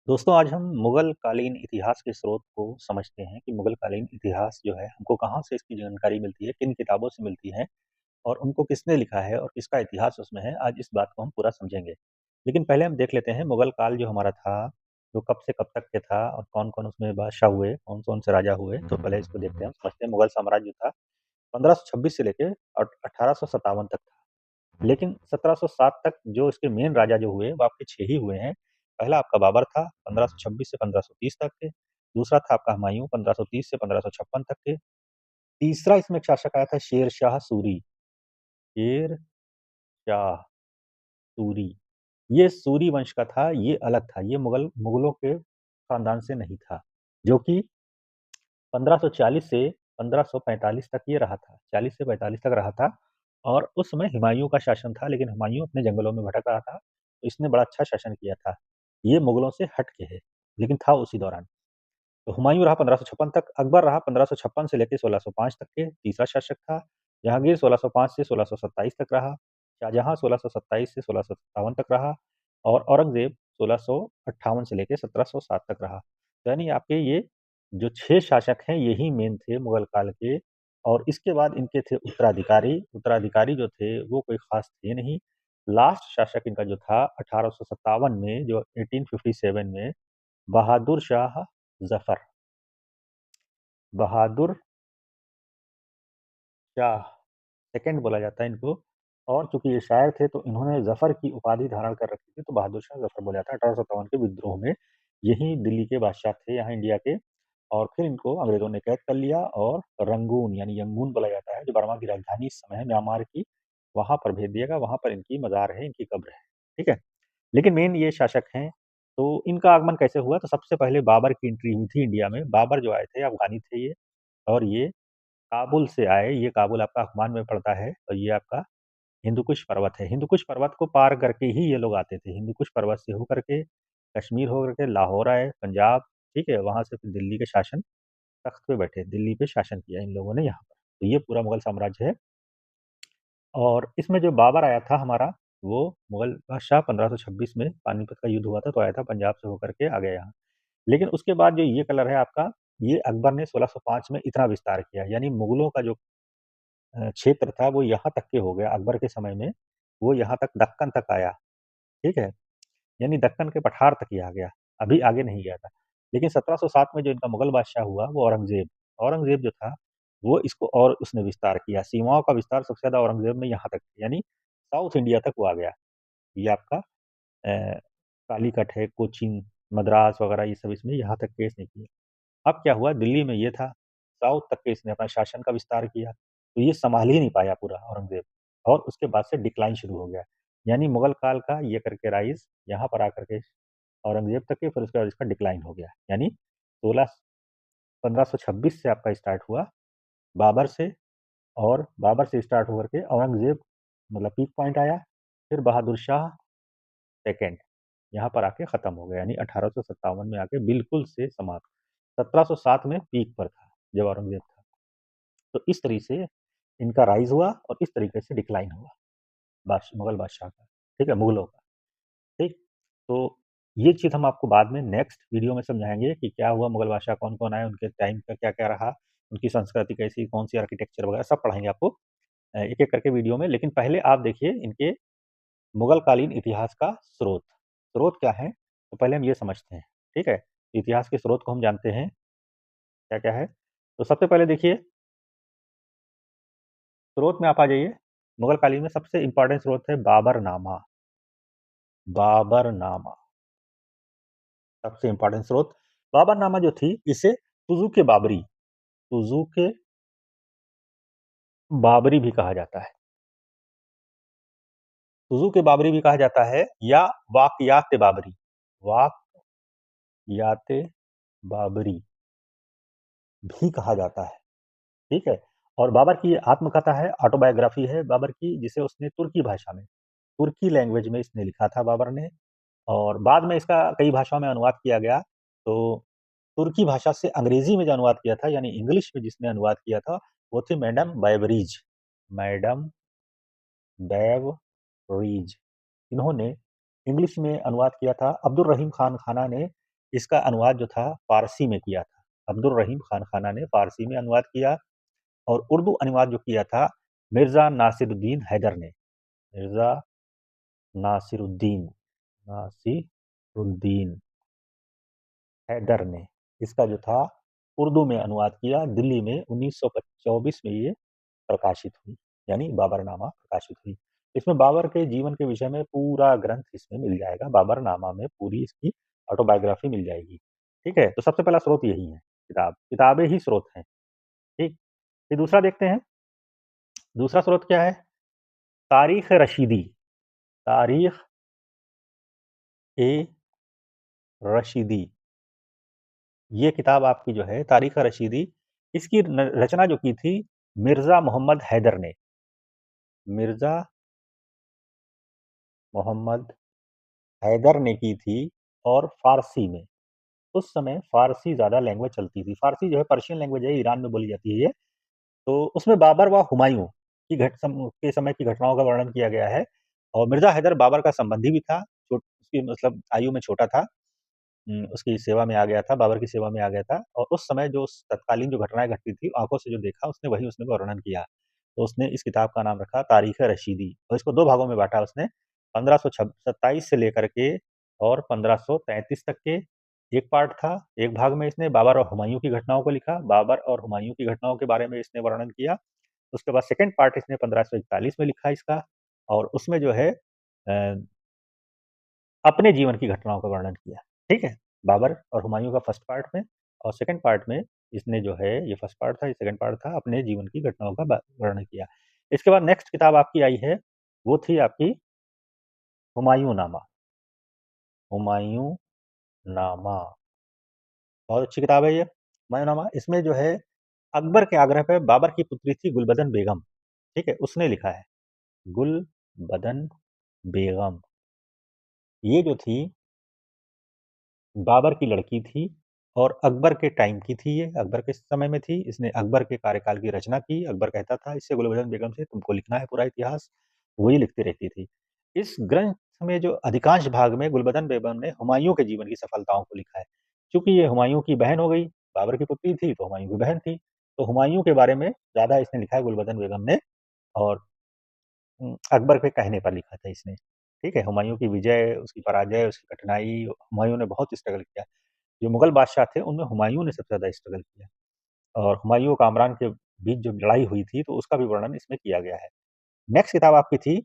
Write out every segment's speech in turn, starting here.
दोस्तों, आज हम मुग़ल कालीन इतिहास के स्रोत को समझते हैं कि मुग़ल कालीन इतिहास जो है, हमको कहाँ से इसकी जानकारी मिलती है, किन किताबों से मिलती है और उनको किसने लिखा है और किसका इतिहास उसमें है, आज इस बात को हम पूरा समझेंगे। लेकिन पहले हम देख लेते हैं मुग़ल काल जो हमारा था, जो कब से कब तक के था और कौन-कौन उसमें बादशाह हुए, कौन-कौन से राजा हुए। तो पहले इसको देखते हैं, समझते हैं मुग़ल साम्राज्य था 1526 से लेके 1857 तक था। लेकिन 1707 तक जो इसके मेन राजा जो हुए, वो आपके 6 ही हुए हैं। पहला आपका बाबर था, 1526 से 1530 तक के। दूसरा था आपका हुमायूँ, 1530 से 1556 तक के। तीसरा इसमें एक शासक आया था शेर शाह सूरी, शेर शाह सूरी। ये सूरी वंश का था, ये अलग था, ये मुगलों के खानदान से नहीं था, जो कि 1540 से 1545 तक ये रहा था, 40 से 45 तक रहा था और उस समय हुमायूँ का शासन था, लेकिन हुमायूँ अपने जंगलों में भटक रहा था, तो इसने बड़ा अच्छा शासन किया था। ये मुगलों से हट के है, लेकिन था उसी दौरान। तो हुमायूँ रहा 1556 तक, अकबर रहा 1556 से लेके 1605 तक के, तीसरा शासक था। जहांगीर 1605 से 1627 तक रहा। शाहजहां 1627 से 1657 तक रहा और औरंगजेब 1658 से लेके 1707 तक रहा। तो यानी आपके ये जो 6 शासक हैं, यही मेन थे मुगल काल के और इसके बाद इनके थे उत्तराधिकारी। उत्तराधिकारी जो थे, वो कोई खास थे नहीं। लास्ट शासक इनका जो था 1857 में, जो 1857 में बहादुर शाह ज़फ़र, बहादुर शाह सेकंड बोला जाता है इनको और चूँकि ये शायर थे तो इन्होंने ज़फ़र की उपाधि धारण कर रखी थी, तो बहादुर शाह ज़फ़र बोला जाता है। 1857 के विद्रोह में यही दिल्ली के बादशाह थे यहाँ इंडिया के और फिर इनको अंग्रेज़ों ने कैद कर लिया और रंगून यानी यंगून बोला जाता है, जो बर्मा की राजधानी इस समय है म्यांमार की, वहाँ पर भेज दिया गया, वहाँ पर इनकी मज़ार है, इनकी कब्र है। ठीक है? लेकिन मेन ये शासक हैं, तो इनका आगमन कैसे हुआ? तो सबसे पहले बाबर की एंट्री हुई थी इंडिया में। बाबर जो आए थे, अफ़गानी थे ये और ये काबुल से आए। ये काबुल आपका अफ़गान में पड़ता है और ये आपका हिंदुकुश पर्वत है। हिंदुकुश पर्वत को पार करके ही ये लोग आते थे। हिंदुकुश पर्वत से होकर के, कश्मीर होकर के लाहौर आए, पंजाब, ठीक है? वहाँ से फिर दिल्ली के शासन तख्त पे बैठे, दिल्ली पे शासन किया इन लोगों ने यहाँ पर। तो ये पूरा मुगल साम्राज्य है और इसमें जो बाबर आया था हमारा, वो मुगल बादशाह 1526 में पानीपत का युद्ध हुआ था, तो आया था पंजाब से होकर के आ गया यहाँ। लेकिन उसके बाद जो ये कलर है आपका, ये अकबर ने 1605 में इतना विस्तार किया, यानी मुगलों का जो क्षेत्र था वो यहाँ तक के हो गया अकबर के समय में, वो यहाँ तक दक्कन तक आया, ठीक है? यानी दक्कन के पठार तक ये आ गया, अभी आगे नहीं गया था। लेकिन 1707 में जो इनका मुगल बादशाह हुआ वो औरंगज़ेब, औरंगज़ेब जो था वो इसको और उसने विस्तार किया, सीमाओं का विस्तार सबसे ज़्यादा औरंगज़ेब ने यहाँ तक किया, यानी साउथ इंडिया तक वो आ गया। ये आपका कालीकट है, कोचीन, मद्रास वगैरह ये सब इसमें यहाँ तक के इसने किए। अब क्या हुआ दिल्ली में ये था, साउथ तक के इसने अपना शासन का विस्तार किया, तो ये सँभाल ही नहीं पाया पूरा औरंगज़ेब और उसके बाद से डिक्लाइन शुरू हो गया। यानी मुगल काल का ये करके राइज़ यहाँ पर आकर के औरंगज़ेब तक के फिर उसके बाद इसका डिक्लाइन हो गया। यानी 16 1526 से आपका स्टार्ट हुआ बाबर से और बाबर से स्टार्ट होकर के औरंगज़ेब मतलब पीक पॉइंट आया, फिर बहादुर शाह सेकंड यहाँ पर आके खत्म हो गया यानी 1857 में आके बिल्कुल से समाप्त। 1707 में पीक पर था, जब औरंगज़ेब था। तो इस तरीके से इनका राइज़ हुआ और इस तरीके से डिक्लाइन हुआ मुगल बादशाह का, ठीक है? मुगलों का, ठीक? तो ये चीज़ हम आपको बाद में नेक्स्ट वीडियो में समझाएँगे कि क्या हुआ मुगल बादशाह कौन-कौन आए, उनके टाइम का क्या-क्या रहा, उनकी संस्कृति कैसी, कौन-सी आर्किटेक्चर वगैरह सब पढ़ाएँगे आपको एक-एक करके वीडियो में। लेकिन पहले आप देखिए इनके मुगल कालीन इतिहास का स्रोत। स्रोत क्या है? तो पहले हम ये समझते हैं, ठीक है? इतिहास के स्रोत को हम जानते हैं, क्या-क्या है? तो सबसे पहले देखिए, स्रोत में आप आ जाइए। मुगल कालीन में सबसे इम्पोर्टेंट स्रोत है बाबरनामा, बाबरनामा सबसे इम्पोर्टेंट स्रोत। बाबरनामा जो थी, इसे तुज़ुक-ए-बाबरी भी कहा जाता है। तुज़ुक-ए-बाबरी भी कहा जाता है या वाक़यात-ए-बाबरी, वाक़यात-ए-बाबरी भी कहा जाता है। ठीक है? और बाबर की आत्मकथा है, ऑटोबायोग्राफी है बाबर की, जिसे उसने तुर्की भाषा में, तुर्की लैंग्वेज में इसने लिखा था बाबर ने और बाद में इसका कई भाषाओं में अनुवाद किया गया। तो तुर्की भाषा से अंग्रेज़ी में जो अनुवाद किया था, यानी इंग्लिश में जिसने अनुवाद किया था, वो थी मैडम बेवरीज। इन्होंने इंग्लिश में अनुवाद किया था। अब्दुल रहीम खान खाना ने इसका अनुवाद जो था फ़ारसी में किया था। अब्दुल रहीम खान खाना ने फ़ारसी में अनुवाद किया और उर्दू अनुवाद जो किया था मिर्ज़ा नासिरुद्दीन हैदर ने। मिर्ज़ा नासिरुद्दीन नासिरुद्दीन हैदर ने इसका जो था उर्दू में अनुवाद किया। दिल्ली में 1924 में ये प्रकाशित हुई, यानी बाबरनामा प्रकाशित हुई। इसमें बाबर के जीवन के विषय में पूरा ग्रंथ इसमें मिल जाएगा। बाबरनामा में पूरी इसकी ऑटोबायोग्राफी मिल जाएगी। ठीक है? तो सबसे पहला स्रोत यही है, किताबें ही स्रोत हैं। ठीक? फिर दूसरा देखते हैं, दूसरा स्रोत क्या है? तारीख़ रशीदी, तारीख़ ए रशीदी। ये किताब आपकी जो है तारीख़ रशीदी, इसकी रचना जो की थी मिर्ज़ा मोहम्मद हैदर ने। मिर्ज़ा मोहम्मद हैदर ने की थी और फ़ारसी में। उस समय फ़ारसी ज़्यादा लैंग्वेज चलती थी। फ़ारसी जो है पर्शियन लैंग्वेज है, ईरान में बोली जाती है ये। तो उसमें बाबर व हुमायूँ की के समय की घटनाओं का वर्णन किया गया है और मिर्ज़ा हैदर बाबर का संबंधी भी था। उसकी मतलब आयु में छोटा था। उसकी सेवा में आ गया था, बाबर की सेवा में आ गया था और उस समय जो तत्कालीन जो घटनाएँ घटती थी, आँखों से जो देखा उसने वही उसमें वर्णन किया। तो उसने इस किताब का नाम रखा तारीख़ रशीदी और इसको 2 भागों में बाँटा उसने। 1527 से लेकर के और 1533 तक के एक पार्ट था। एक भाग में इसने बाबर और हुमायूँ की घटनाओं को लिखा। बाबर और हुमायूँ की घटनाओं के बारे में इसने वर्णन किया। उसके बाद सेकंड पार्ट इसने 1541 में लिखा इसका और उसमें जो है अपने जीवन की घटनाओं का वर्णन किया। ठीक है? बाबर और हुमायूँ का फर्स्ट पार्ट में और सेकंड पार्ट में इसने जो है ये फर्स्ट पार्ट था, ये सेकंड पार्ट था, अपने जीवन की घटनाओं का वर्णन किया। इसके बाद नेक्स्ट किताब आपकी आई है, वो थी आपकी हुमायूँ नामा। हुमायूँ नामा, बहुत अच्छी किताब है ये, हुमायूँ नामा। इसमें जो है अकबर के आग्रह पे बाबर की पुत्री थी गुलबदन बेगम, ठीक है? उसने लिखा है। गुलबदन बेगम, ये जो थी बाबर की लड़की थी और अकबर के टाइम की थी ये, अकबर के समय में थी। इसने अकबर के कार्यकाल की रचना की। अकबर कहता था इससे गुलबदन बेगम से तुमको लिखना है पूरा इतिहास, वही लिखती रहती थी। इस ग्रंथ में जो अधिकांश भाग में गुलबदन बेगम ने हुमायूँ के जीवन की सफलताओं को लिखा है। चूँकि ये हुमायूँ की बहन हो गई, बाबर की पुत्री थी तो हुमायूँ की बहन थी। तो हुमायूँ के बारे में ज़्यादा इसने लिखा है गुलबदन बेगम ने और अकबर के कहने पर लिखा था इसने। ठीक है? हुमायूँ की विजय, उसकी पराजय, उसकी कठिनाई, हुमायूँ ने बहुत स्ट्रगल किया। जो मुगल बादशाह थे, उनमें हुमायूँ ने सबसे ज़्यादा स्ट्रगल किया और हुमायूँ और कामरान के बीच जो लड़ाई हुई थी, तो उसका भी वर्णन इसमें किया गया है। नेक्स्ट किताब आपकी थी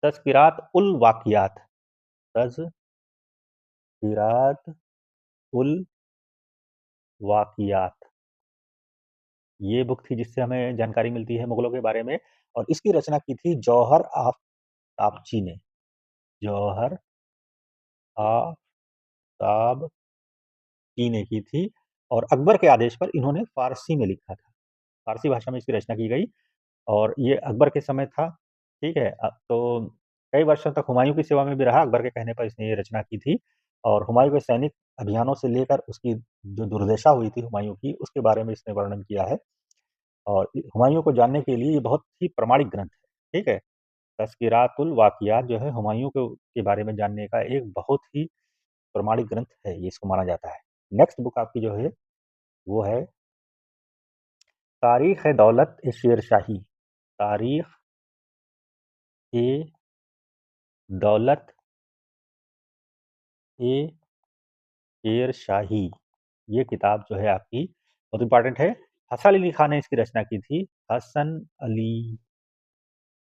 तज़किरात उल वाक़ियात, तज़किरात उल वाक़ियात। ये बुक थी जिससे हमें जानकारी मिलती है मुगलों के बारे में और इसकी रचना की थी जौहर आफ़ताबची ने। जौहर आफ़ताब की ने की थी और अकबर के आदेश पर इन्होंने फ़ारसी में लिखा था। फ़ारसी भाषा में इसकी रचना की गई और ये अकबर के समय था, ठीक है? तो कई वर्षों तक हुमायूँ की सेवा में भी रहा, अकबर के कहने पर इसने ये रचना की थी और हुमायूँ के सैनिक अभियानों से लेकर उसकी जो दुर्दशा हुई थी हुमायूँ की, उसके बारे में इसने वर्णन किया है और हुमायूँ को जानने के लिए ये बहुत ही प्रामाणिक ग्रंथ है, ठीक है? तज़किरातुल वाक़ियात जो है हुमायूँ के बारे में जानने का एक बहुत ही प्रामाणिक ग्रंथ है, ये इसको माना जाता है। नेक्स्ट बुक आपकी जो है, वो है तारीख़-ए-दौलत-ए-शेरशाही, तारीख़-ए-दौलत-ए-शेरशाही, ये किताब जो है आपकी बहुत इम्पोर्टेंट है। हसन अली खान ने इसकी रचना की थी। हसन अली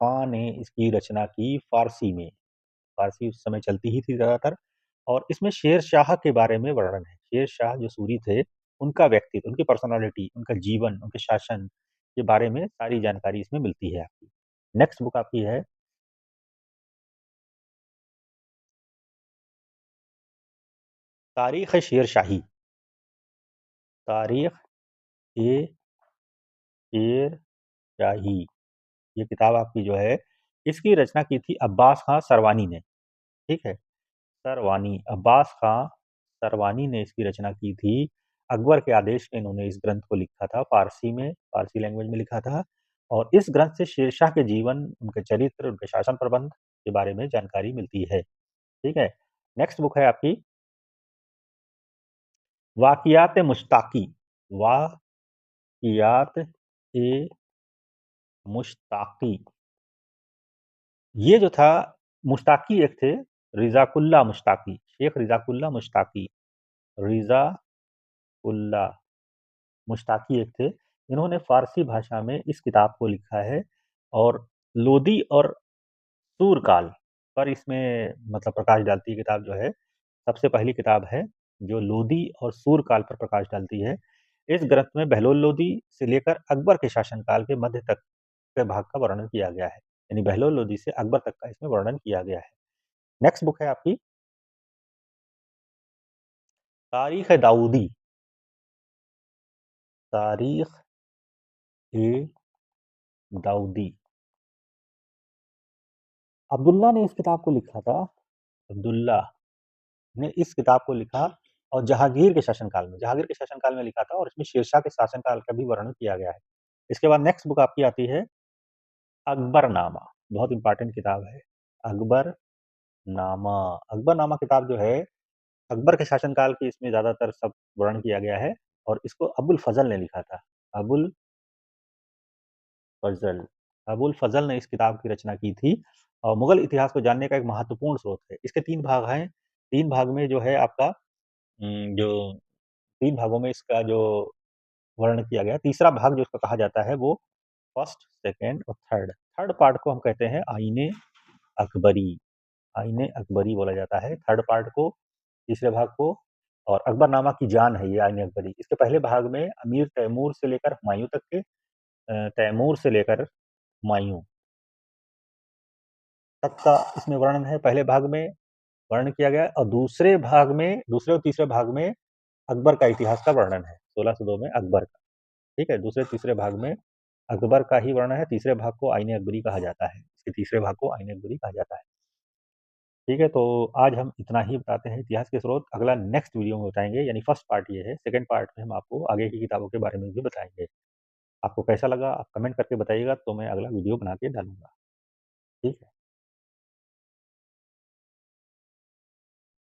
खान ने इसकी रचना की फ़ारसी में। फ़ारसी उस समय चलती ही थी ज़्यादातर और इसमें शेर शाह के बारे में वर्णन है। शेर शाह जो सूरी थे, उनका व्यक्तित्व, उनकी पर्सनैलिटी, उनका जीवन, उनके शासन के बारे में सारी जानकारी इसमें मिलती है आपकी। नेक्स्ट बुक आपकी है तारीख़-ए-शेर शाही, तारीख़-ए-शेर शाही, ये किताब आपकी जो है, इसकी रचना की थी अब्बास खां सरवानी ने, ठीक है? सरवानी, अब्बास खां सरवानी ने इसकी रचना की थी। अकबर के आदेश पे इन्होंने इस ग्रंथ को लिखा था फ़ारसी में, फ़ारसी लैंग्वेज में लिखा था और इस ग्रंथ से शेरशाह के जीवन, उनके चरित्र, उनके शासन प्रबंध के बारे में जानकारी मिलती है, ठीक है? नेक्स्ट बुक है आपकी वाक़ियात मुश्ताकी, वाक़ियात-ए मुश्ताकी। ये जो था मुश्ताकी एक थे रिज़ाकुल्लाह मुश्ताकी, शेख रिज़ाकुल्लाह मुश्ताकी, रिज़ाकुल्लाह मुश्ताकी एक थे। इन्होंने फ़ारसी भाषा में इस किताब को लिखा है और लोदी और सूरकाल पर इसमें मतलब प्रकाश डालती है किताब जो है। सबसे पहली किताब है जो लोदी और सूरकाल पर प्रकाश डालती है। इस ग्रंथ में बहलोल लोदी से लेकर अकबर के शासनकाल के मध्य तक के भाग का वर्णन किया गया है। यानी बहलोल लोदी से अकबर तक का इसमें वर्णन किया गया है। नेक्स्ट बुक है आपकी तारीख दाऊदी, तारीख ए दाऊदी। अब्दुल्ला ने इस किताब को लिखा था, अब्दुल्ला ने इस किताब को लिखा और जहांगीर के शासनकाल में लिखा था और इसमें शेरशाह के शासनकाल का भी वर्णन किया गया है। इसके बाद नेक्स्ट बुक आपकी आती है अकबरनामा, बहुत इंपॉर्टेंट किताब है। अकबरनामा, अकबरनामा किताब जो है अकबर के शासनकाल की इसमें ज़्यादातर सब वर्णन किया गया है और इसको अबुल फजल ने लिखा था। अबुल फजल, अबुल फजल ने इस किताब की रचना की थी और मुगल इतिहास को जानने का एक महत्वपूर्ण स्रोत है। इसके 3 भाग हैं। 3 भाग में जो है आपका जो 3 भागों में इसका जो वर्णन किया गया है, तीसरा भाग जो इसका कहा जाता है वो फर्स्ट, सेकंड और थर्ड। थर्ड पार्ट को हम कहते हैं आईने अकबरी, आईने अकबरी बोला जाता है थर्ड पार्ट को, तीसरे भाग को। और अकबरनामा की जान है ये आईने अकबरी। इसके पहले भाग में अमीर तैमूर से लेकर हुमायूं तक के तैमूर से लेकर हुमायूं तक का इसमें वर्णन है, पहले भाग में वर्णन किया गया है और दूसरे भाग में, दूसरे और तीसरे भाग में अकबर का इतिहास का वर्णन है, 1602 में अकबर का। ठीक है, दूसरे तीसरे भाग में अकबर का ही वर्णन है, तीसरे भाग को आईने अकबरी कहा जाता है, इसके तीसरे भाग को आईने अकबरी कहा जाता है। ठीक है, तो आज हम इतना ही बताते हैं इतिहास के स्रोत। अगला नेक्स्ट वीडियो में बताएंगे, यानी फर्स्ट पार्ट ये है, सेकंड पार्ट में हम आपको आगे की किताबों के बारे में भी बताएंगे। आपको कैसा लगा आप कमेंट करके बताइएगा, तो मैं अगला वीडियो बना के डालूंगा। ठीक है।